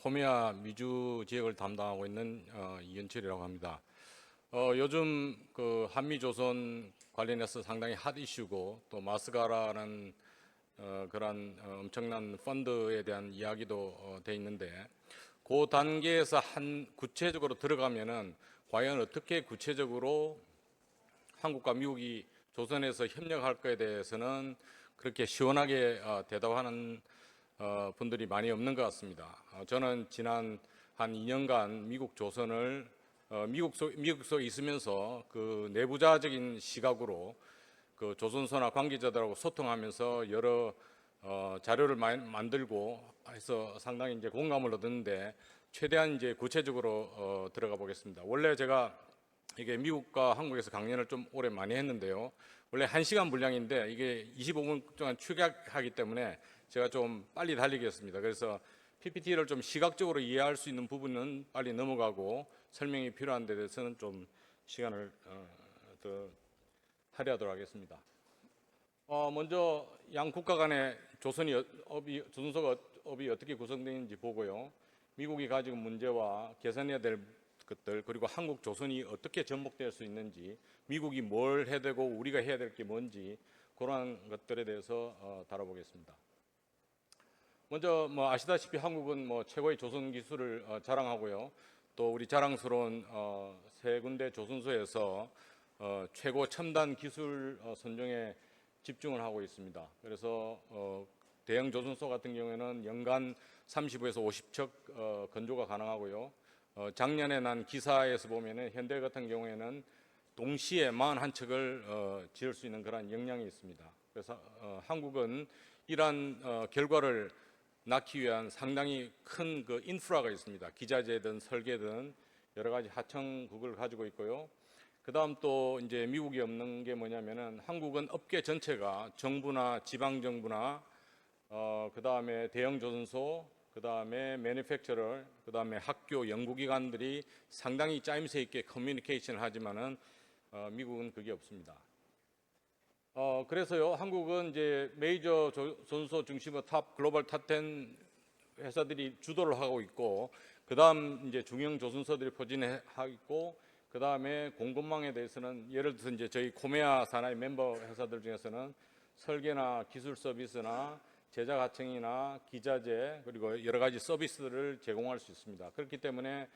코미아 미주 지역을 담당하고 있는 이현철이라고 합니다. 요즘 그 한미조선 관련해서 상당히 핫 이슈고 또 마스가라는 그런 엄청난 펀드에 대한 이야기도 돼 있는데 그 단계에서 구체적으로 들어가면은 과연 어떻게 구체적으로 한국과 미국이 조선에서 협력할 것에 대해서는 그렇게 시원하게 대답하는 분들이 많이 없는 것 같습니다. 저는 지난 한 2년간 미국 조선을 미국 속에 있으면서 그 내부자적인 시각으로 그 조선소나 관계자들하고 소통하면서 여러 자료를 만들고 해서 상당히 이제 공감을 얻었는데 최대한 이제 구체적으로 들어가 보겠습니다. 원래 제가 이게 미국과 한국에서 강연을 좀 오래 많이 했는데요. 원래 1시간 분량인데 이게 25분 동안 축약하기 때문에 제가 좀 빨리 달리겠습니다. 그래서 PPT를 좀 시각적으로 이해할 수 있는 부분은 빨리 넘어가고 설명이 필요한 데 대해서는 좀 시간을 더 할애하도록 하겠습니다. 먼저 양 국가 간의 조선소 업이 어떻게 구성되는지 보고요. 미국이 가지고 문제와 개선해야 될 것들, 그리고 한국 조선이 어떻게 접목될 수 있는지, 미국이 뭘 해야 되고 우리가 해야 될 게 뭔지 그런 것들에 대해서 다뤄보겠습니다. 먼저 아시다시피 한국은 최고의 조선 기술을 자랑하고요. 또 우리 자랑스러운 세 군데 조선소에서 최고 첨단 기술 선종에 집중을 하고 있습니다. 그래서 대형 조선소 같은 경우에는 연간 35에서 50척 건조가 가능하고요. 작년에 난 기사에서 보면은 현대 같은 경우에는 동시에 41척을 지을 수 있는 그런 역량이 있습니다. 그래서 한국은 이러한 결과를 낳기 위한 상당히 큰 그 인프라가 있습니다. 기자재든 설계든 여러 가지 하청국을 가지고 있고요. 그 다음 또 이제 미국이 없는 게 뭐냐면은 한국은 업계 전체가 정부나 지방정부나 그 다음에 대형 조선소, 그 다음에 매니팩처러, 그 다음에 학교, 연구기관들이 상당히 짜임새 있게 커뮤니케이션을 하지만은 미국은 그게 없습니다. 그래서요, 한국은 이제 메이저 조선소 중심의 글로벌 탑10 회사들이 주도를 하고 있고, 그 다음 이제 중형 조선소들이 포진하고 있고, 그 다음에 공급망에 대해서는 예를 들어서 이제 저희 코메아 산하의 멤버 회사들 중에서는 설계나 기술 서비스나 제작 하청이나 기자재 그리고 여러 가지 서비스를 제공할 수 있습니다. 그렇기 때문에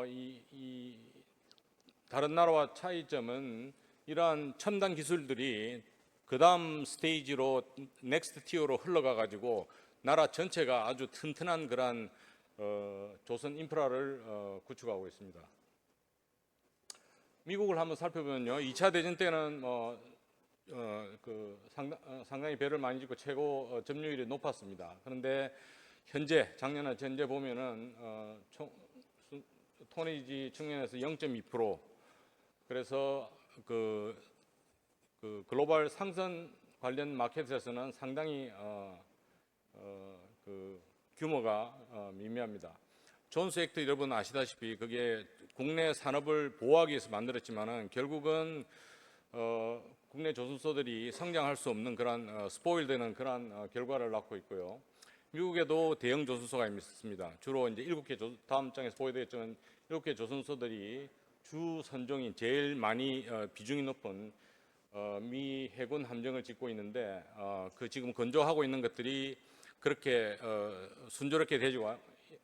이 다른 나라와 차이점은 이러한 첨단 기술들이 그 다음 스테이지로 넥스트 티어로 흘러가 가지고 나라 전체가 아주 튼튼한 그러한 조선 인프라를 구축하고 있습니다. 미국을 한번 살펴보면요, 2차 대전 때는 상당히 배를 많이 짓고 최고 점유율이 높았습니다. 그런데 작년에 현재 보면은 토니지 측면에서 0.2%, 그래서 그 글로벌 상선 관련 마켓에서는 상당히 그 규모가 미미합니다. 존스 액트 여러분 아시다시피 그게 국내 산업을 보호하기 위해서 만들었지만은 결국은 국내 조선소들이 성장할 수 없는 그런 스포일되는 그런 결과를 낳고 있고요. 미국에도 대형 조선소가 있습니다. 주로 이제 7개 다음 장에서 보게 되겠지만 7개 조선소들이 주 선종인 제일 많이 비중이 높은 미 해군 함정을 짓고 있는데 그 지금 건조하고 있는 것들이 그렇게 순조롭게 되지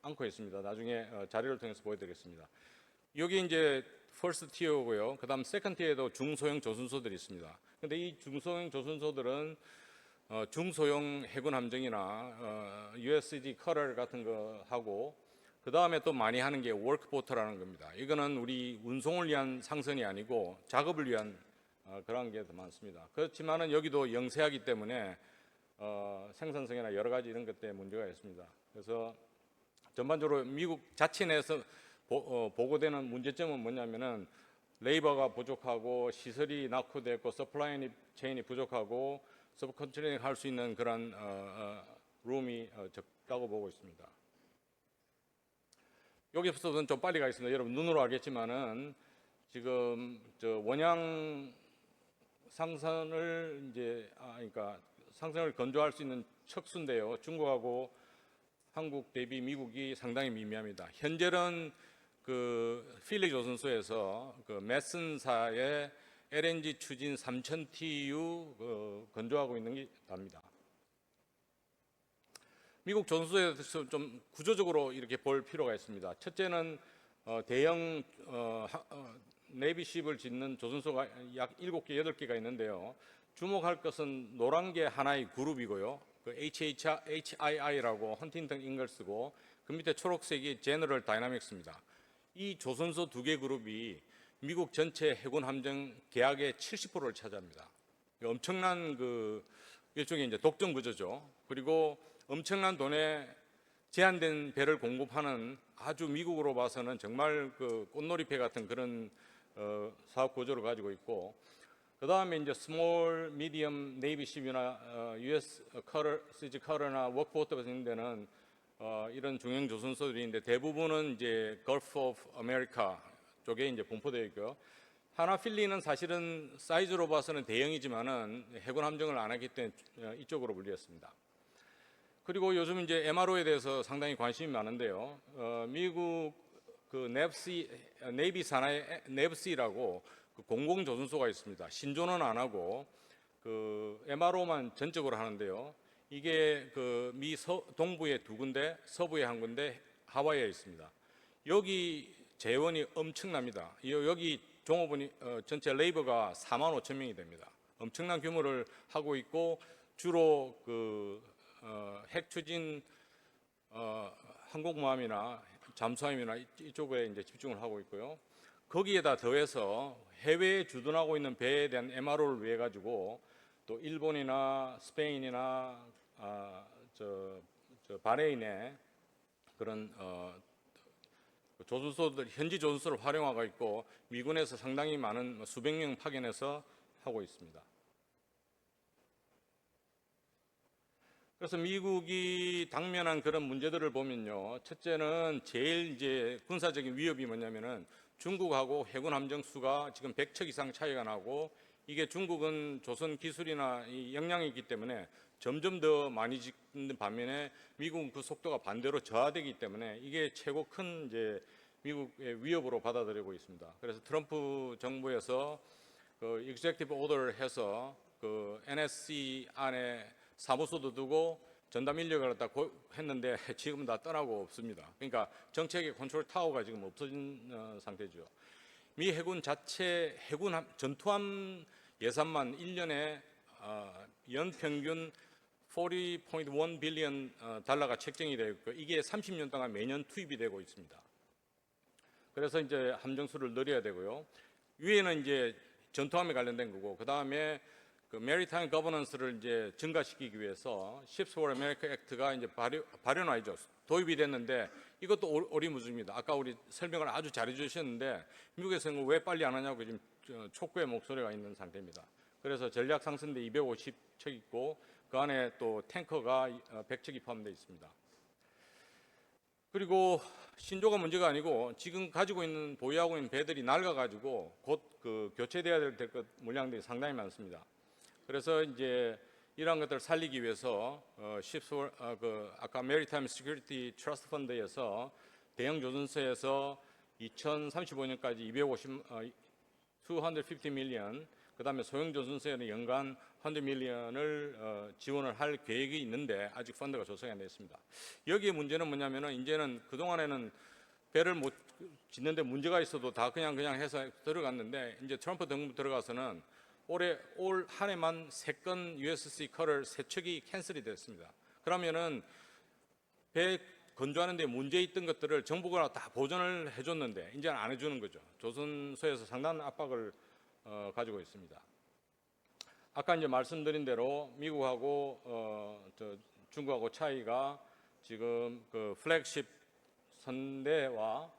않고 있습니다. 나중에 자료를 통해서 보여드리겠습니다. 여기 이제 퍼스트 티어고요. 그다음 세컨드 티어에도 중소형 조선소들이 있습니다. 그런데 이 중소형 조선소들은 중소형 해군 함정이나 USG 커럴 같은 거 하고 그 다음에 또 많이 하는 게 워크보트라는 겁니다. 이거는 우리 운송을 위한 상선이 아니고 작업을 위한 그런 게 더 많습니다. 그렇지만은 여기도 영세하기 때문에 생산성이나 여러 가지 이런 것 때문에 문제가 있습니다. 그래서 전반적으로 미국 자체 내에서 보고되는 문제점은 뭐냐면은 레이버가 부족하고 시설이 낙후됐고 서플라이 체인이 부족하고 서브컨트랙팅 할 수 있는 그런 룸이 적다고 보고 있습니다. 여기서는 좀 빨리 가겠습니다. 여러분 눈으로 알겠지만은 지금 원양 상선을 그러니까 상선을 건조할 수 있는 척수인데요. 중국하고 한국 대비 미국이 상당히 미미합니다. 현재는 그 필리 조선소에서 그 메슨사의 LNG 추진 3000TU 건조하고 있는 게 답니다. 미국 조선소에서 좀 구조적으로 이렇게 볼 필요가 있습니다. 첫째는 대형 네비십을 짓는 조선소가 약 7개, 8개가 있는데요. 주목할 것은 노란 게 하나의 그룹이고요. 그 HII라고 헌팅턴 잉글스고 그 밑에 초록색이 제너럴 다이나믹스입니다. 이 조선소 2개 그룹이 미국 전체 해군 함정 계약의 70%를 차지합니다. 엄청난 그 일종의 이제 독점 구조죠. 그리고 엄청난 돈에 제한된 배를 공급하는 아주 미국으로 봐서는 정말 그 꽃놀이배 같은 그런 사업 구조를 가지고 있고, 그 다음에 이제 스몰, 미디엄 네이비십이나 US 커터, 시지 커터나 워크보트 같은 데는 이런 중형 조선소들이 있는데 대부분은 이제 걸프 오브 아메리카 쪽에 이제 분포되어 있고요. 하나 필리는 사실은 사이즈로 봐서는 대형이지만은 해군 함정을 안 하기 때문에 이쪽으로 분리했습니다. 그리고 요즘 이제 MRO에 대해서 상당히 관심이 많은데요. 미국 그 네이비 산하의 네브시라고 그 공공조선소가 있습니다. 신조는 안 하고 그 MRO만 전적으로 하는데요. 이게 그 미 동부에 2군데, 서부에 1군데, 하와이에 있습니다. 여기 재원이 엄청납니다. 여기 종업원이 전체 레이버가 4만 5천 명이 됩니다. 엄청난 규모를 하고 있고 주로 그 핵 추진 항공모함이나 잠수함이나 이쪽에 이제 집중을 하고 있고요. 거기에다 더해서 해외에 주둔하고 있는 배에 대한 MRO를 위해 가지고 또 일본이나 스페인이나 바레인에 그런 조선소들, 현지 조선소를 활용하고 있고 미군에서 상당히 많은 수백 명 파견해서 하고 있습니다. 그래서 미국이 당면한 그런 문제들을 보면요, 첫째는 제일 이제 군사적인 위협이 뭐냐면은 중국하고 해군 함정 수가 지금 100척 이상 차이가 나고, 이게 중국은 조선 기술이나 이 역량이 있기 때문에 점점 더 많이 짓는 반면에 미국은 그 속도가 반대로 저하되기 때문에 이게 최고 큰 이제 미국의 위협으로 받아들이고 있습니다. 그래서 트럼프 정부에서 그 executive order 해서 그 NSC 안에 사무소도 두고 전담 인력을 갖다 했는데 지금은 다 떠나고 없습니다. 그러니까 정책의 컨트롤 타워가 지금 없어진 상태죠. 미 해군 자체 전투함 예산만 1년에 연평균 40.1 빌리언 달러가 책정이 되어 있고 이게 30년 동안 매년 투입이 되고 있습니다. 그래서 이제 함정수를 늘려야 되고요. 위에는 이제 전투함에 관련된 거고, 그 다음에 그 메리타임 거버넌스를 이제 증가시키기 위해서 Ships for America Act가 이제 발효나이죠. 도입이 됐는데 이것도 오리무중입니다. 아까 우리 설명을 아주 잘해 주셨는데 미국에서는 왜 빨리 안 하냐고 지금 촉구의 목소리가 있는 상태입니다. 그래서 전략 상승대 250척 있고 그 안에 또 탱커가 100척이 포함되어 있습니다. 그리고 신조가 문제가 아니고 지금 가지고 있는 보유하고 있는 배들이 낡아가지고 곧 그 교체돼야 될 것 물량들이 상당히 많습니다. 그래서 이제 이러한 것들을 살리기 위해서 아까 메리타임 시큐리티 트러스트 펀드에서 대형 조선소에서 2035년까지 250 밀리언, 그다음에 소형 조선소에는 연간 100 밀리언을 지원을 할 계획이 있는데 아직 펀드가 조성이 안 됐습니다. 여기에 문제는 뭐냐면은 이제는 그 동안에는 배를 못 짓는데 문제가 있어도 다 그냥 해서 들어갔는데 이제 트럼프 정부 들어가서는 올 한 해만 3건 USC 커럴 3척이 캔슬이 됐습니다. 그러면은 배 건조하는 데 문제 있던 것들을 정부가 다 보전을 해줬는데 이제 안 해주는 거죠. 조선소에서 상당한 압박을 가지고 있습니다. 아까 이제 말씀드린 대로 미국하고 중국하고 차이가 지금 그 플래그십 선대와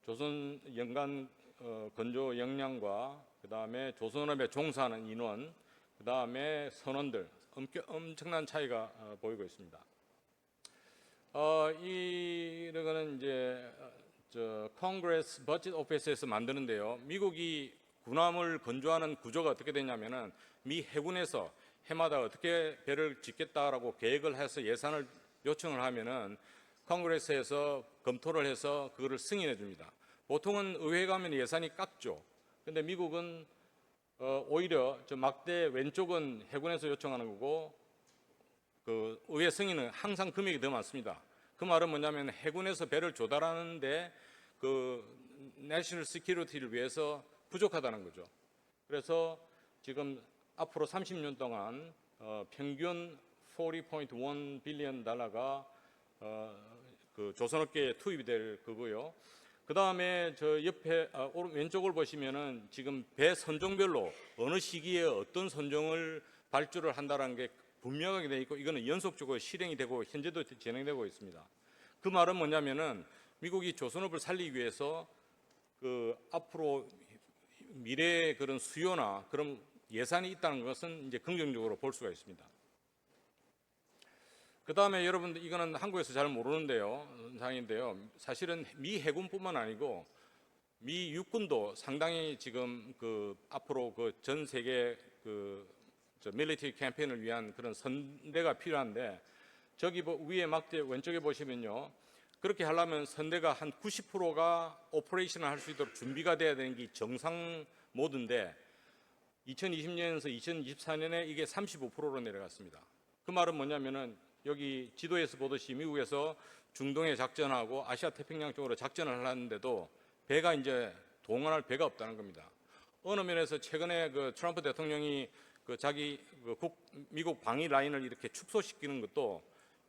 조선 연간 건조 역량과 그 다음에 조선업에 종사하는 인원, 그 다음에 선원들 엄청난 차이가 보이고 있습니다. 이거는 이제 Congress Budget Office에서 만드는데요. 미국이 군함을 건조하는 구조가 어떻게 되냐면은 미 해군에서 해마다 어떻게 배를 짓겠다라고 계획을 해서 예산을 요청을 하면은 컨그레스에서 검토를 해서 그거를 승인해 줍니다. 보통은 의회 가면 예산이 깎죠. 근데 미국은 오히려 저 막대 왼쪽은 해군에서 요청하는 거고 그 의회 승인은 항상 금액이 더 많습니다. 그 말은 뭐냐면 해군에서 배를 조달하는데 그 내셔널 시큐리티를 위해서 부족하다는 거죠. 그래서 지금 앞으로 30년 동안 평균 40.1 빌리언 달러가 그 조선업계에 투입이 될 거고요. 그 다음에 저 옆에 왼쪽을 보시면은 지금 배 선종별로 어느 시기에 어떤 선종을 발주를 한다는 게 분명하게 되어 있고 이거는 연속적으로 실행이 되고 현재도 진행되고 있습니다. 그 말은 뭐냐면은 미국이 조선업을 살리기 위해서 그 앞으로 미래의 그런 수요나 그런 예산이 있다는 것은 이제 긍정적으로 볼 수가 있습니다. 그 다음에 여러분들 이거는 한국에서 잘 모르는데요, 상인데요. 사실은 미 해군뿐만 아니고 미 육군도 상당히 지금 그 앞으로 그 전 세계 그 밀리터리 캠페인을 위한 그런 선대가 필요한데 저기 위에 막대 왼쪽에 보시면요. 그렇게 하려면 선대가 한 90%가 오퍼레이션을 할 수 있도록 준비가 돼야 되는 게 정상 모드인데 2020년에서 2024년에 이게 35%로 내려갔습니다. 그 말은 뭐냐면은 여기 지도에서 보듯이 미국에서 중동에 작전하고 아시아 태평양 쪽으로 작전을 하는데도 배가 이제 동원할 배가 없다는 겁니다. 어느 면에서 최근에 그 트럼프 대통령이 그 자기 그 미국 방위 라인을 이렇게 축소시키는 것도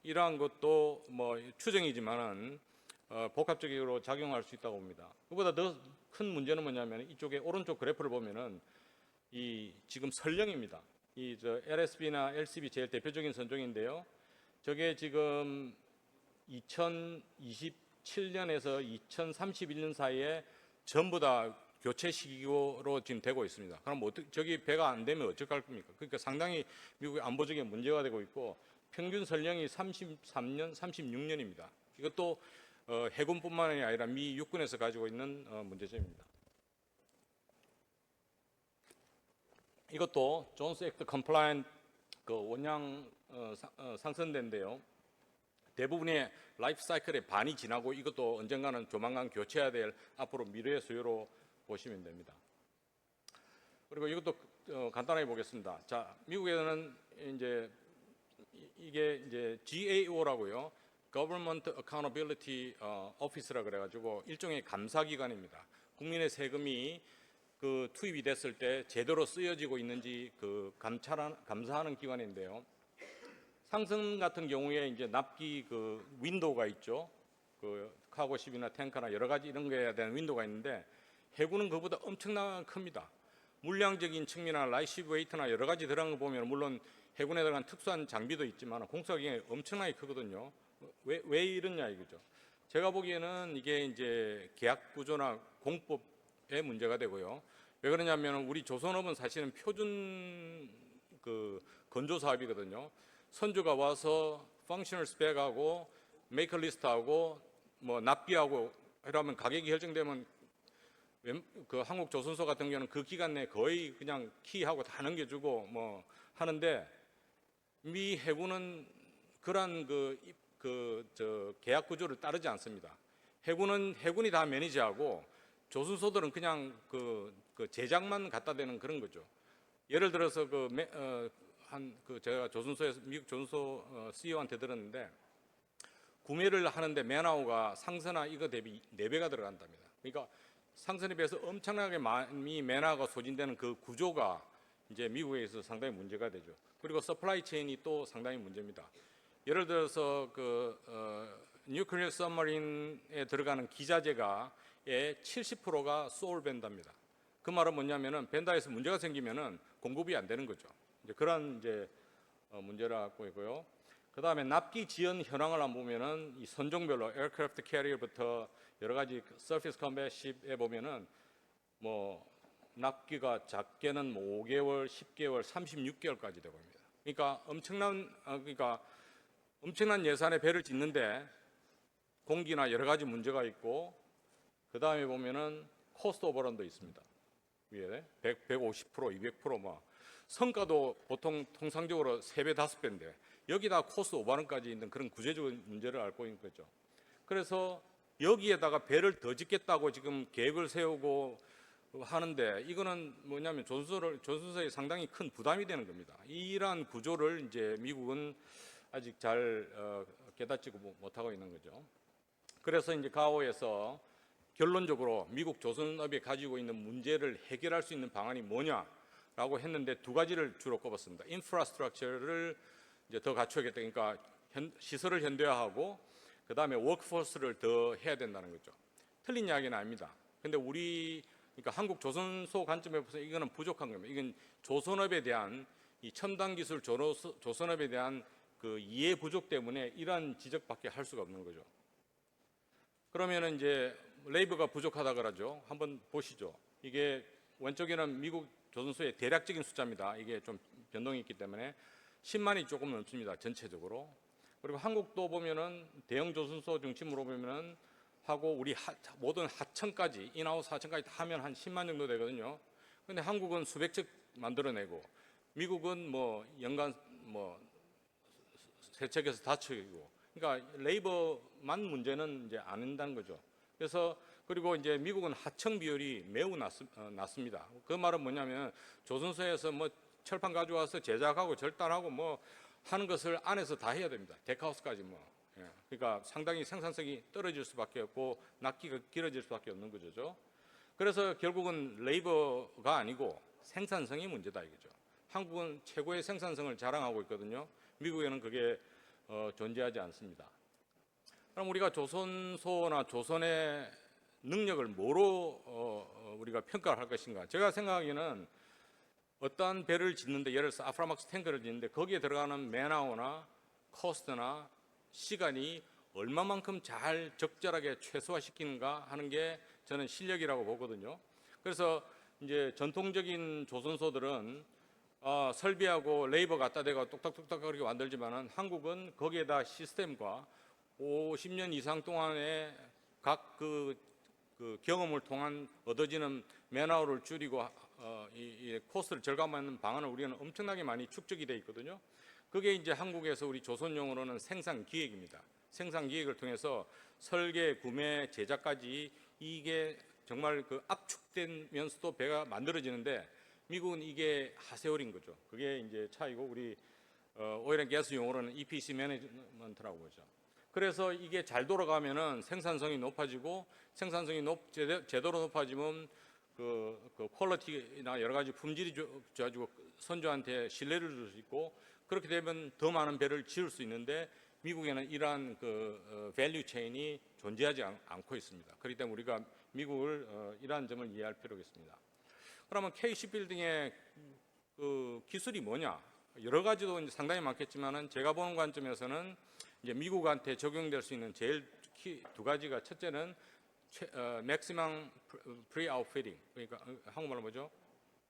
이러한 것도 뭐 추정이지만은 복합적으로 작용할 수 있다고 봅니다. 그보다 더 큰 문제는 뭐냐면 이쪽에 오른쪽 그래프를 보면은 이 지금 선령입니다. 이 저 LSB나 LCB 제일 대표적인 선종인데요. 저게 지금 2027년에서 2031년 사이에 전부 다 교체 시기로 지금 되고 있습니다. 그럼 저기 배가 안 되면 어떡할 겁니까? 그러니까 상당히 미국의 안보적인 문제가 되고 있고 평균 선령이 33년, 36년입니다. 이것도 해군뿐만이 아니라 미 육군에서 가지고 있는 문제점입니다. 이것도 존스 액트 컴플라이언트 그 원양 상선대인데요. 대부분의 라이프 사이클의 반이 지나고 이것도 언젠가는 조만간 교체해야 될 앞으로 미래의 수요로 보시면 됩니다. 그리고 이것도 간단하게 보겠습니다. 자, 미국에는 이제 이게 이제 GAO라고요. Government Accountability Office라 그래가지고 일종의 감사기관입니다. 국민의 세금이 그 투입이 됐을 때 제대로 쓰여지고 있는지 그 감사하는 기관인데요. 상선 같은 경우에 이제 납기 그 윈도우가 있죠. 그 카고십이나 탱커나 여러 가지 이런 거에 대한 윈도우가 있는데 해군은 그보다 엄청나게 큽니다. 물량적인 측면이나 라이시브 웨이트나 여러 가지 들어간 거 보면 물론 해군에 들어간 특수한 장비도 있지만 공사기관이 엄청나게 크거든요. 왜 이러냐 이거죠. 제가 보기에는 이게 이제 계약 구조나 공법의 문제가 되고요. 왜 그러냐면 우리 조선업은 사실은 표준 그 건조 사업이거든요. 선주가 와서 펑셔널 스펙하고 메이커 리스트하고 뭐 납기하고 이러면 가격이 결정되면 그 한국 조선소 같은 경우는 그 기간 내에 거의 그냥 키하고 다 넘겨주고 뭐 하는데 미 해군은 그러한 저 계약 구조를 따르지 않습니다. 해군이 다 매니지하고 조선소들은 그냥 그 제작만 갖다 대는 그런 거죠. 예를 들어서 제가 조선소에서 미국 조선소 CEO한테 들었는데 구매를 하는데 맨하우가 상선화 이거 대비 4배가 들어간답니다. 그러니까 상선에 비해서 엄청나게 많이 맨하우가 소진되는 그 구조가 이제 미국에 있어서 상당히 문제가 되죠. 그리고 서플라이 체인이 또 상당히 문제입니다. 예를 들어서 뉴클리어 서머린에 들어가는 기자재가의 70%가 소울 벤더입니다. 그 말은 뭐냐면은 벤더에서 문제가 생기면은 공급이 안 되는 거죠. 이제 그런 이제 문제를 갖고 있고요. 그 다음에 납기 지연 현황을 안 보면은 이 선종별로 에어크래프트 캐리어부터 여러 가지 서피스 컴뱃 쉽에 보면은 뭐 납기가 작게는 뭐 5개월, 10개월, 36개월까지 되고 있습니다. 그러니까 엄청난 예산의 배를 짓는데 공기나 여러 가지 문제가 있고 그 다음에 보면은 코스트 오버런도 있습니다. 위에 150%, 200%막 성과도 보통 통상적으로 3배, 5배인데 여기다 코스트 오버런까지 있는 그런 구체적인 문제를 앓고 있는 거죠. 그래서 여기에다가 배를 더 짓겠다고 지금 계획을 세우고 하는데 이거는 뭐냐면 조선소에 상당히 큰 부담이 되는 겁니다. 이러한 구조를 이제 미국은 아직 잘 깨닫지 못하고 있는 거죠. 그래서 이제 가오에서 결론적으로 미국 조선업이 가지고 있는 문제를 해결할 수 있는 방안이 뭐냐라고 했는데 두 가지를 주로 꼽았습니다. 인프라스트럭처를 이제 더 갖춰야겠다. 그러니까 시설을 현대화하고 그 다음에 워크포스를 더 해야 된다는 거죠. 틀린 이야기는 아닙니다. 근데 그러니까 한국 조선소 관점에 보면 이거는 부족한 겁니다. 이건 조선업에 대한 이 첨단 기술 조선업에 대한 그 이해 부족 때문에 이러한 지적밖에 할 수가 없는 거죠. 그러면은 이제 레이버가 부족하다 그러죠. 한번 보시죠. 이게 왼쪽에는 미국 조선소의 대략적인 숫자입니다. 이게 좀 변동이 있기 때문에 10만이 조금 넘습니다. 전체적으로. 그리고 한국도 보면은 대형 조선소 중심으로 보면은 하고 우리 모든 하청까지 인하우스 하청까지 다 하면 한 10만 정도 되거든요. 근데 한국은 수백 척 만들어내고 미국은 뭐 연간 뭐 세 척에서 다 척이고, 그러니까 레이버만 문제는 이제 안 한다는 거죠. 그래서 그리고 이제 미국은 하청 비율이 매우 낮습니다. 그 말은 뭐냐면 조선소에서 뭐 철판 가져와서 제작하고 절단하고 뭐 하는 것을 안에서 다 해야 됩니다. 데크하우스까지 뭐. 예. 그러니까 상당히 생산성이 떨어질 수밖에 없고 납기가 길어질 수밖에 없는 거죠. 그래서 결국은 레이버가 아니고 생산성이 문제다 이거죠. 한국은 최고의 생산성을 자랑하고 있거든요. 미국에는 그게 존재하지 않습니다. 그럼 우리가 조선소나 조선의 능력을 뭐로 우리가 평가를 할 것인가? 제가 생각하기에는 어떠한 배를 짓는데, 예를 들어서 아프라막스 탱크를 짓는데 거기에 들어가는 맨아워나 코스트나 시간이 얼마만큼 잘 적절하게 최소화시키는가 하는 게 저는 실력이라고 보거든요. 그래서 이제 전통적인 조선소들은 설비하고 레이버 갖다 대고 똑딱똑딱 그렇게 만들지만은 한국은 거기에다 시스템과 50년 이상 동안의 각 그 경험을 통한 얻어지는 맨아워를 줄이고 이 코스트를 절감하는 방안을 우리는 엄청나게 많이 축적이 돼 있거든요. 그게 이제 한국에서 우리 조선용어로는 생산 기획입니다. 생산 기획을 통해서 설계, 구매, 제작까지 이게 정말 그 압축되면서도 배가 만들어지는데 미국은 이게 하세월인 거죠. 그게 이제 차이고 우리 오일 앤 가스 용어로는 EPC 매니지먼트라고 하죠. 그래서 이게 잘 돌아가면은 생산성이 높아지고 생산성이 제대로 높아지면 그 퀄리티나 여러 가지 품질이 좋아지고 선주한테 신뢰를 줄 수 있고, 그렇게 되면 더 많은 배를 지을 수 있는데 미국에는 이러한 그 밸류 체인이 존재하지 않고 있습니다. 그렇기 때문에 우리가 미국을 이러한 점을 이해할 필요가 있습니다. 그러면 K시빌딩의 그 기술이 뭐냐? 여러 가지도 이제 상당히 많겠지만은 제가 보는 관점에서는 이제 미국한테 적용될 수 있는 제일 두 가지가, 첫째는 맥시멈 프리아웃피팅, 그러니까 한국말로 뭐죠?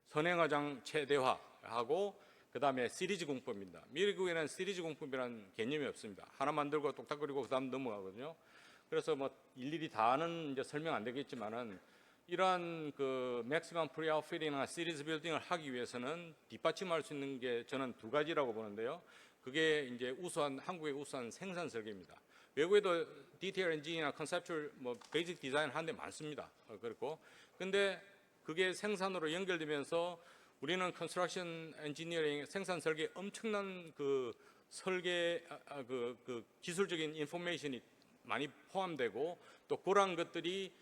선행화장 최대화하고 그 다음에 시리즈 공법입니다. 미국에는 시리즈 공법이라는 개념이 없습니다. 하나 만들고 똑딱거리고 그 다음 넘어가거든요. 그래서 뭐 일일이 다는 이제 설명 안 되겠지만은 이러한 그 맥시멈 프리아웃피팅이나 시리즈 빌딩을 하기 위해서는 뒷받침할 수 있는 게 저는 두 가지라고 보는데요. 그게 이제 한국의 우수한 생산 설계입니다. 외국에도 디테일 엔진이나 컨셉츄얼 뭐 베이직 디자인 하는 데 많습니다. 그렇고 근데 그게 생산으로 연결되면서 우리는 컨스트럭션 엔지니어링 생산 설계에 엄청난 그 설계 그 기술적인 인포메이션이 많이 포함되고 또 그러한 것들이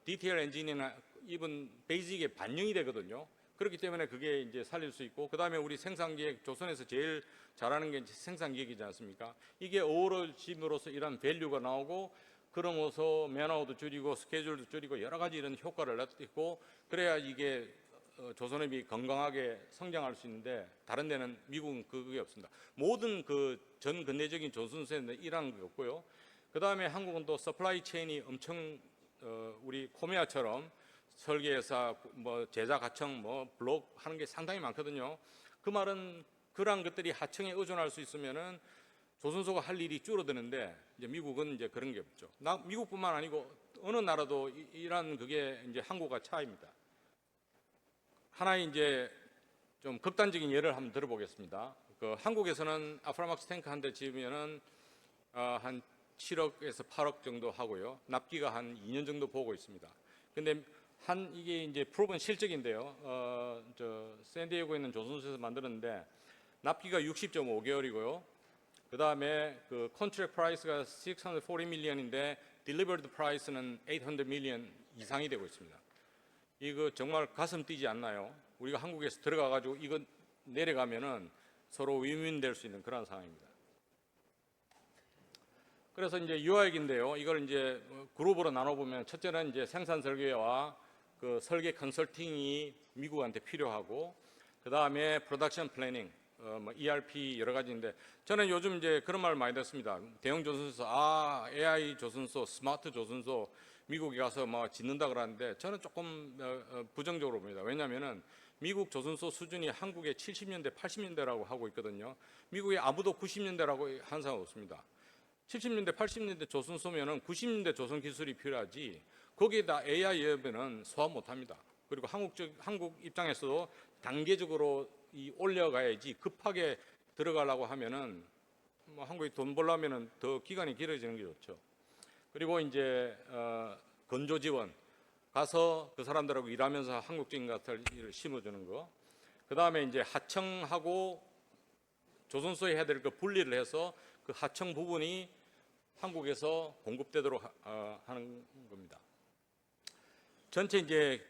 디테일 엔진이나 이번 베이직에 반영이 되거든요. 그렇기 때문에 그게 이제 살릴 수 있고, 그 다음에 우리 생산기획, 조선에서 제일 잘하는 게 생산기획이지 않습니까? 이게 어우러짐으로써 이런 밸류가 나오고, 그러면서 맨아워도 줄이고 스케줄도 줄이고 여러 가지 이런 효과를 냈고, 그래야 이게 조선업이 건강하게 성장할 수 있는데, 다른 데는 미국은 그게 없습니다. 모든 그 전 근대적인 조선소에는 이런 게 없고요. 그 다음에 한국은 또 서플라이 체인이 엄청 우리 코메아처럼 설계회사, 뭐 제작 하청, 뭐 블록 하는 게 상당히 많거든요. 그 말은 그러한 것들이 하청에 의존할 수 있으면은 조선소가 할 일이 줄어드는데 이제 미국은 이제 그런 게 없죠. 미국뿐만 아니고 어느 나라도 이런 그게 이제 한국과 차이입니다. 하나의 이제 좀 극단적인 예를 한번 들어보겠습니다. 그 한국에서는 아프라막스 탱크 한 대 지으면은 한 7억에서 8억 정도 하고요. 납기가 한 2년 정도 보고 있습니다. 근데 이게 이제 프로ven 실적인데요. 샌디에고에 있는 조선소에서 만들었는데 납기가 60.5개월이고요. 그 다음에 그 컨트랙 프라이스가 640 밀리언인데 딜리버드 프라이스는 800 밀리언 이상이 되고 있습니다. 이거 정말 가슴 뛰지 않나요? 우리가 한국에서 들어가가지고 이거 내려가면은 서로 윈윈될 수 있는 그런 상황입니다. 그래서 이제 유아액인데요. 이걸 이제 그룹으로 나눠보면 첫째는 이제 생산 설계와 그 설계 컨설팅이 미국한테 필요하고, 그 다음에 프로덕션 플래닝, 뭐 ERP 여러 가지인데, 저는 요즘 이제 그런 말 많이 듣습니다. 대형 조선소, AI 조선소, 스마트 조선소 미국에 가서 뭐 짓는다 그러는데 저는 조금 부정적으로 봅니다. 왜냐하면은 미국 조선소 수준이 한국의 70년대, 80년대라고 하고 있거든요. 미국에 아무도 90년대라고 한 사람 없습니다. 70년대, 80년대 조선소면은 90년대 조선 기술이 필요하지, 거기에다 AI 예배는 소화 못합니다. 그리고 한국 입장에서도 단계적으로 올려가야지 급하게 들어가려고 하면은 뭐 한국이 돈 벌려면은 더 기간이 길어지는 게 좋죠. 그리고 이제 건조 지원 가서 그 사람들하고 일하면서 한국적인 것들을 심어주는 거. 그 다음에 이제 하청하고 조선소에 해야 될 거 분리를 해서 그 하청 부분이 한국에서 공급되도록 하는 겁니다. 전체 이제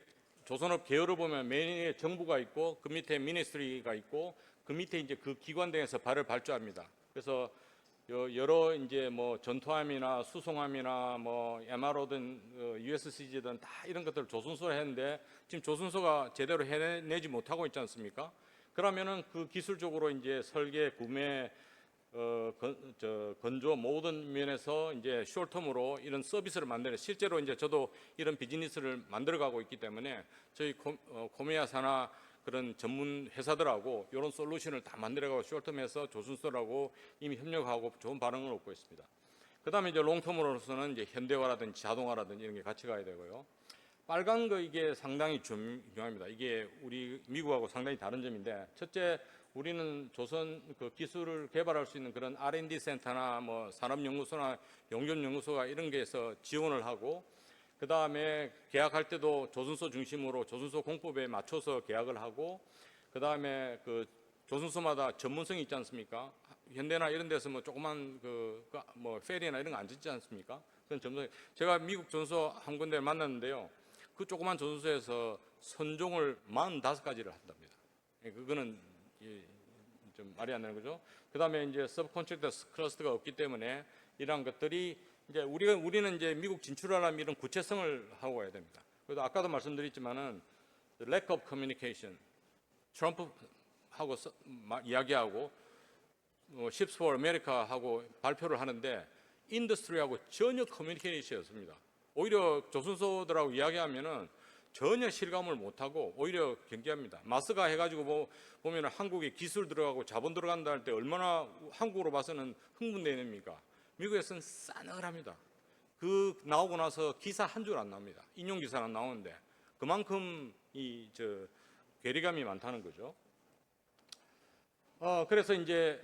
조선업 계열을 보면 맨 위에 정부가 있고 그 밑에 미니스트리가 있고 그 밑에 이제 그 기관 등에서 발을 발주합니다. 그래서 여러 이제 뭐 전투함이나 수송함이나 뭐 MRO든 USCG든 다 이런 것들을 조선소로 했는데 지금 조선소가 제대로 해내지 못하고 있지 않습니까? 그러면은 그 기술적으로 이제 설계, 구매, 건조 모든 면에서 이제 숏텀으로 이런 서비스를 만드는, 실제로 이제 저도 이런 비즈니스를 만들어가고 있기 때문에 저희 코미아사나 그런 전문 회사들하고 이런 솔루션을 다 만들어가고 숏텀에서 조선소라고 이미 협력하고 좋은 반응을 얻고 있습니다. 그 다음에 이제 롱텀으로서는 이제 현대화라든지 자동화라든지 이런 게 같이 가야 되고요. 빨간 거 이게 상당히 중요합니다. 이게 우리 미국하고 상당히 다른 점인데, 첫째, 우리는 조선 그 기술을 개발할 수 있는 그런 R&D 센터나 뭐 산업연구소나 용접연구소가 이런 게서 지원을 하고, 그 다음에 계약할 때도 조선소 중심으로 조선소 공법에 맞춰서 계약을 하고, 그 다음에 그 조선소마다 전문성이 있지 않습니까? 현대나 이런 데서 뭐 조그만 뭐 페리나 이런 거 안 짓지 않습니까? 그런 전문성. 제가 미국 조선소 한 군데를 만났는데요. 그 조그만 조선소에서 선종을 45가지를 한답니다. 그거는 좀 말이 안 되는 거죠. 그 다음에 이제 서브컨트랙터 클러스터가 없기 때문에 이러한 것들이 이제 우리는 이제 미국 진출하려면 이런 구체성을 하고 가야 됩니다. 그래서 아까도 말씀드렸지만은 lack of communication, 트럼프하고 이야기하고 Ships for America 하고 발표를 하는데 인더스트리하고 전혀 커뮤니케이션이 없습니다. 오히려 조선소들하고 이야기하면은 전혀 실감을 못하고 오히려 경계합니다. 마스가 해가지고 보면 한국에 기술 들어가고 자본 들어간다 할 때 얼마나 한국으로 봐서는 흥분되십니까? 미국에서는 싸늘합니다. 그 나오고 나서 기사 한 줄 안 나옵니다. 인용 기사는 나오는데 그만큼 괴리감이 많다는 거죠. 그래서 이제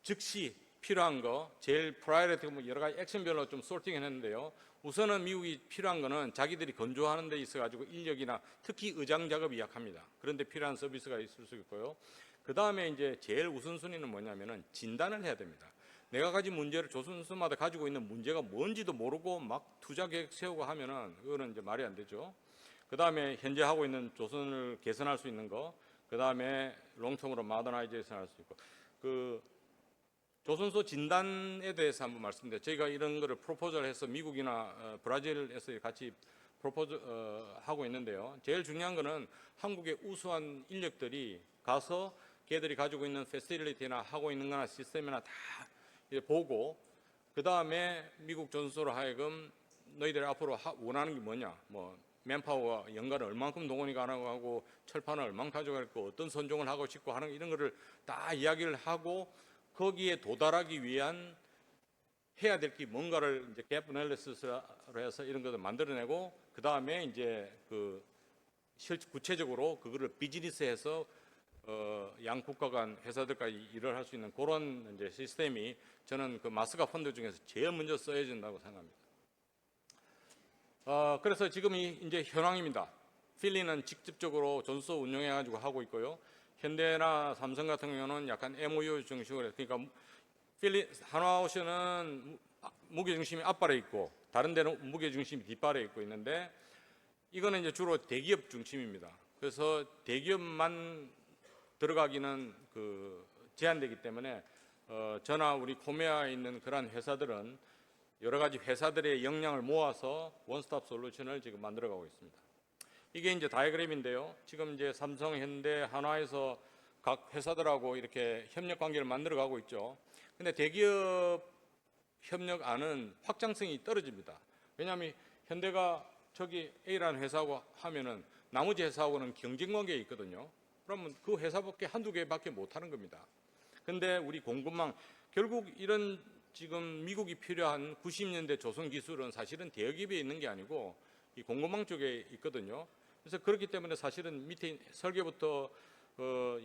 즉시 필요한 거 제일 프라이어리티 뭐 여러 가지 액션별로 좀 소팅했는데요. 우선은 미국이 필요한 거는 자기들이 건조하는 데 있어 가지고 인력이나 특히 의장 작업이 약합니다. 그런데 필요한 서비스가 있을 수 있고요. 그 다음에 이제 제일 우선순위는 뭐냐면은 진단을 해야 됩니다. 내가 가진 문제를 조선소마다 가지고 있는 문제가 뭔지도 모르고 막 투자 계획 세우고 하면은 그거는 이제 말이 안 되죠. 그 다음에 현재 하고 있는 조선을 개선할 수 있는 거, 그 다음에 롱텀으로 마더나이제이션 할 수 있고, 조선소 진단에 대해서 한번 말씀드려요. 저희가 이런 거를 프로포즈를 해서 미국이나 브라질에서 같이 프로포즈 하고 있는데요. 제일 중요한 거는 한국의 우수한 인력들이 가서 걔들이 가지고 있는 패시리티나 하고 있는 거나 시스템이나 다 보고, 그 다음에 미국 조선소로 하여금 너희들이 앞으로 원하는 게 뭐냐, 뭐 맨파워와 연간을 얼만큼 동원이 가능하고 철판을 얼만큼 가져갈 거, 어떤 선종을 하고 싶고 하는 이런 거를 다 이야기를 하고 거기에 도달하기 위한 해야 될 게 뭔가를 이제 갭 애널리시스로 해서 이런 것을 만들어내고, 그 다음에 이제 구체적으로 그거를 비즈니스에서 양 국가 간 회사들까지 일을 할 수 있는 그런 이제 시스템이 저는 그 마스가 펀드 중에서 제일 먼저 써야된다고 생각합니다. 그래서 지금이 이제 현황입니다. 필리는 직접적으로 존소 운영해가지고 하고 있고요. 현대나 삼성 같은 경우는 약간 MOU 정식으로 그러니까 한화오션은 무게 중심이 앞발에 있고 다른 데는 무게 중심이 뒷발에 있는데 이거는 이제 주로 대기업 중심입니다. 그래서 대기업만 들어가기는 제한되기 때문에 저나 우리 코메아에 있는 그러한 회사들은 여러 가지 회사들의 역량을 모아서 원스톱 솔루션을 지금 만들어가고 있습니다. 이게 이제 다이어그램인데요. 지금 이제 삼성, 현대, 한화에서 각 회사들하고 이렇게 협력 관계를 만들어가고 있죠. 근데 대기업 협력안은 확장성이 떨어집니다. 왜냐하면 현대가 저기 A라는 회사하고 하면은 나머지 회사하고는 경쟁 관계에 있거든요. 그러면 그 회사밖에 한두 개밖에 못 하는 겁니다. 근데 우리 공급망 결국 이런 지금 미국이 필요한 90년대 조선 기술은 사실은 대기업에 있는 게 아니고 이 공급망 쪽에 있거든요. 그래서 그렇기 때문에 사실은 밑에 설계부터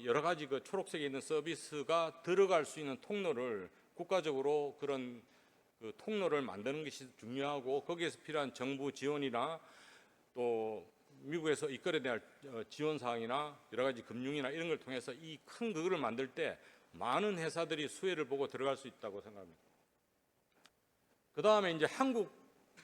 여러 가지 그 초록색에 있는 서비스가 들어갈 수 있는 통로를 국가적으로 그런 그 통로를 만드는 것이 중요하고 거기에서 필요한 정부 지원이나 또 미국에서 이끌어내야 할 지원 사항이나 여러 가지 금융이나 이런 걸 통해서 이 큰 그거를 만들 때 많은 회사들이 수혜를 보고 들어갈 수 있다고 생각합니다. 그 다음에 이제 한국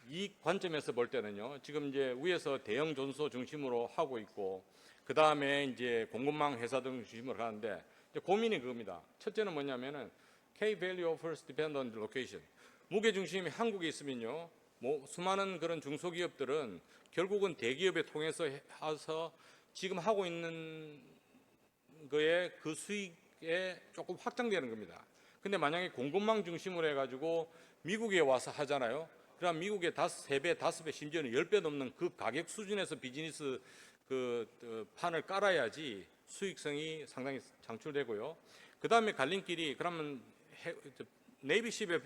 이 관점에서 볼 때는요, 지금 이제 위에서 대형 존소 중심으로 하고 있고, 그 다음에 이제 공급망 회사 등 중심으로 하는데, 이제 고민이 그겁니다. 첫째는 뭐냐면은, K value offers depend on the location. 무게 중심이 한국에 있으면요, 뭐 수많은 그런 중소기업들은 결국은 대기업에 통해서 해서 지금 하고 있는 거에 그 수익에 조금 확장되는 겁니다. 근데 만약에 공급망 중심으로 해가지고 미국에 와서 하잖아요. 그럼 미국의 3배, 5배, 심지어는 10배 넘는 그 가격 수준에서 비즈니스 판을 깔아야지 수익성이 상당히 창출되고요. 그 다음에 갈림길이 그러면 네이비십에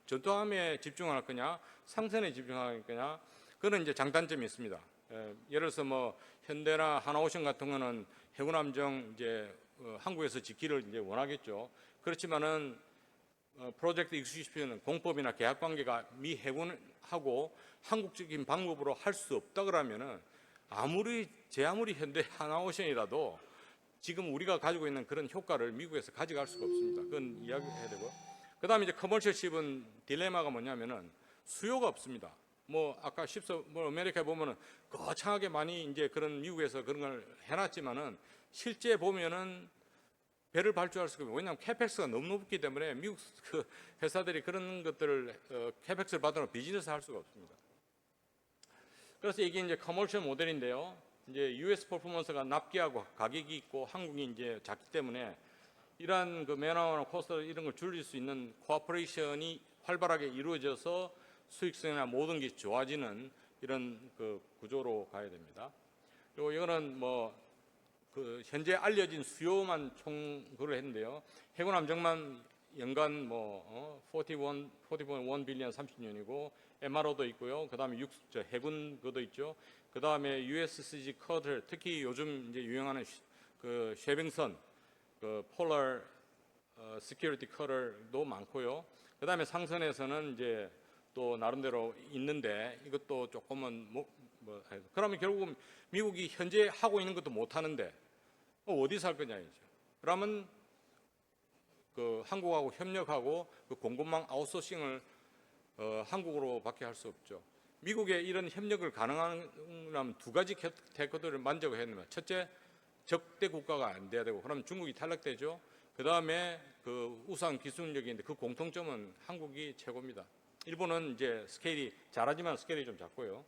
전투함에 집중할 거냐, 상선에 집중할 거냐, 그런 이제 장단점이 있습니다. 예를 들어서 뭐 현대나 하나오션 같은 거는 해군함정 이제 한국에서 짓기를 이제 원하겠죠. 그렇지만은 프로젝트 익스큐션은 공법이나 계약 관계가 미 해군하고 한국적인 방법으로 할 수 없다 그러면은 아무리 현대 하나오션이라도 지금 우리가 가지고 있는 그런 효과를 미국에서 가져갈 수가 없습니다. 그건 이야기해야 되고. 그다음에 이제 커머셜 십은 딜레마가 뭐냐면은 수요가 없습니다. 뭐 아까 뭐 아메리카에 보면은 거창하게 많이 이제 그런 미국에서 그런 걸 해놨지만은 실제 보면은 배를 발주할 수가 없어요. 왜냐하면 캐펙스가 너무 높기 때문에 미국 그 회사들이 그런 것들을 캐펙스를 받으면 비즈니스 할 수가 없습니다. 그래서 이게 이제 커머셜 모델인데요. 이제 US 퍼포먼스가 납기하고 가격이 있고 한국이 이제 작기 때문에 이러한 그 매너나 코스트 이런 걸 줄일 수 있는 코퍼레이션이 활발하게 이루어져서 수익성이나 모든 게 좋아지는 이런 그 구조로 가야 됩니다. 그리고 이거는 뭐 그 현재 알려진 수요만 총그를 했는데요. 해군 함정만 연간 뭐 41 빌리언 30년이고 MRO도 있고요. 그다음에 해군 그도 있죠. 그다음에 USCG 커들 특히 요즘 이제 유행하는 그 쉐빙선 그 폴러 시큐리티 커럴도 많고요. 그다음에 상선에서는 이제 또 나름대로 있는데 이것도 조금은 그러면 결국은 미국이 현재 하고 있는 것도 못 하는데 어디서 할 거냐 이죠. 그러면 그 한국하고 협력하고 그 공급망 아웃소싱을 한국으로밖에 할 수 없죠. 미국의 이런 협력을 가능하려면 두 가지 테크들을 만족을 했는데 첫째 적대 국가가 안 돼야 되고 그러면 중국이 탈락되죠. 그 다음에 그 우수한 기술력인데 그 공통점은 한국이 최고입니다. 일본은 이제 스케일이 잘하지만 스케일이 좀 작고요.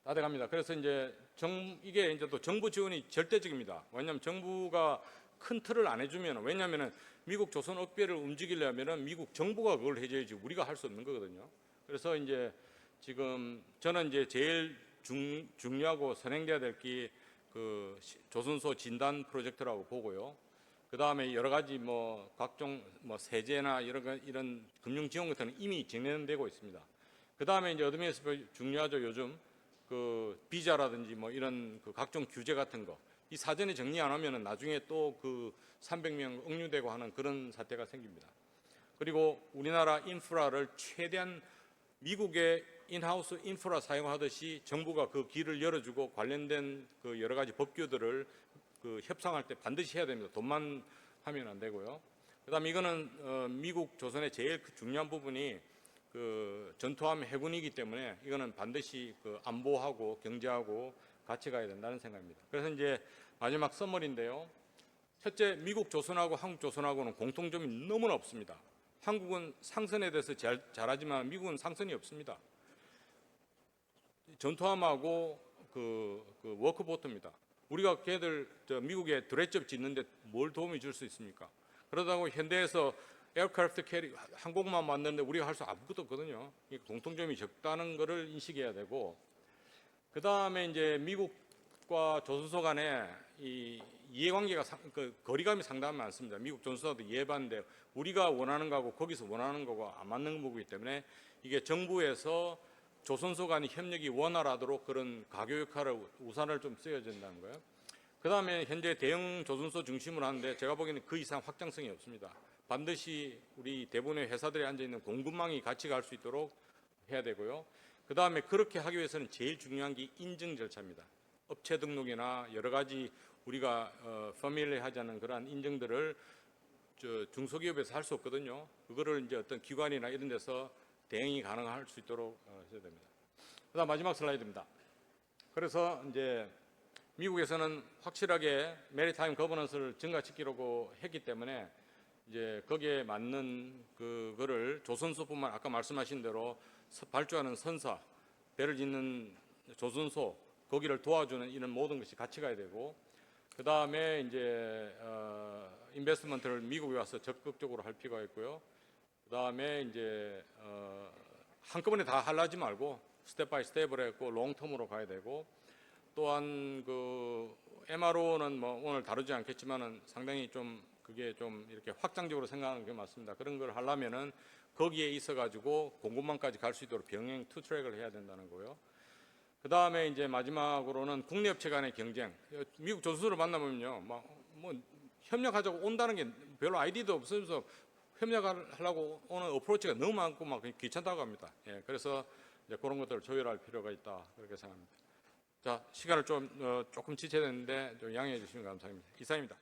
다 돼갑니다. 그래서 이제 이게 이제 또 정부 지원이 절대적입니다. 왜냐하면 정부가 큰 틀을 안 해주면 왜냐하면 미국 조선 업계를 움직이려면 미국 정부가 그걸 해줘야지 우리가 할 수 없는 거거든요. 그래서 이제 지금 저는 이제 제일 중요하고 선행돼야 될 게 그 조선소 진단 프로젝트라고 보고요. 그 다음에 여러 가지 뭐 각종 뭐 세제나 이런 금융 지원 같은 건 이미 진행되고 있습니다. 그 다음에 이제 어드미니스트레이션 중요하죠. 요즘 그 비자라든지 뭐 이런 그 각종 규제 같은 거 이 사전에 정리 안 하면은 나중에 또 그 300명 억류되고 하는 그런 사태가 생깁니다. 그리고 우리나라 인프라를 최대한 미국의 인하우스 인프라 사용하듯이 정부가 그 길을 열어주고 관련된 그 여러 가지 법규들을 그 협상할 때 반드시 해야 됩니다. 돈만 하면 안 되고요. 그다음에 이거는 미국 조선의 제일 중요한 부분이 그 전투함 해군이기 때문에 이거는 반드시 그 안보하고 경제하고 같이 가야 된다는 생각입니다. 그래서 이제 마지막 서머리인데요. 첫째, 미국 조선하고 한국 조선하고는 공통점이 너무나 없습니다. 한국은 상선에 대해서 잘하지만 미국은 상선이 없습니다. 전투함하고 그 워크보트입니다. 우리가 걔들 미국에 드레접 짓는데 뭘 도움이 줄 수 있습니까? 그러다고 현대에서 에어크래프트 캐리 항공만 만드는데 우리가 할 수 아무것도 없거든요. 공통점이 적다는 것을 인식해야 되고, 그 다음에 이제 미국과 조선소 간에 이 이해관계가 그 거리감이 상당히 많습니다. 미국 조선소도 이해반대, 우리가 원하는 거하고 거기서 원하는 거가 안 맞는 거기 때문에 이게 정부에서 조선소 간의 협력이 원활하도록 그런 가교 역할을 우산을 좀 써야 된다는 거예요. 그 다음에 현재 대형 조선소 중심으로 하는데 제가 보기에는 그 이상 확장성이 없습니다. 반드시 우리 대부분의 회사들이 앉아있는 공급망이 같이 갈 수 있도록 해야 되고요. 그 다음에 그렇게 하기 위해서는 제일 중요한 게 인증 절차입니다. 업체 등록이나 여러 가지 우리가 패밀리하지 않은 그러한 인증들을 중소기업에서 할 수 없거든요. 그거를 이제 어떤 기관이나 이런 데서 대행이 가능할 수 있도록 해야 됩니다. 그다음 마지막 슬라이드입니다. 그래서 이제 미국에서는 확실하게 메리타임 거버넌스를 증가시키려고 했기 때문에 이제 거기에 맞는 그거를 조선소뿐만 아까 말씀하신 대로 발주하는 선사, 배를 짓는 조선소, 거기를 도와주는 이런 모든 것이 같이 가야 되고, 그 다음에 이제 인베스트먼트를 미국에 와서 적극적으로 할 필요가 있고요. 그 다음에 이제 한꺼번에 다 하려지 말고 스텝 바이 스텝으로 했고 롱텀으로 가야 되고, 또한 그 MRO는 뭐 오늘 다루지 않겠지만은 상당히 좀 그게 좀 이렇게 확장적으로 생각하는 게 맞습니다. 그런 걸 하려면은 거기에 있어가지고 공급망까지 갈 수 있도록 병행 투 트랙을 해야 된다는 거고요. 그 다음에 이제 마지막으로는 국내 업체 간의 경쟁. 미국 조선소를 만나면요, 뭐 협력하자고 온다는 게 별로 아이디어도 없으면서 협력하려고 오는 어프로치가 너무 많고 막 귀찮다고 합니다. 예, 그래서 이제 그런 것들을 조율할 필요가 있다 그렇게 생각합니다. 자, 시간을 조금 지체됐는데 좀 양해해 주시면 감사합니다. 이상입니다.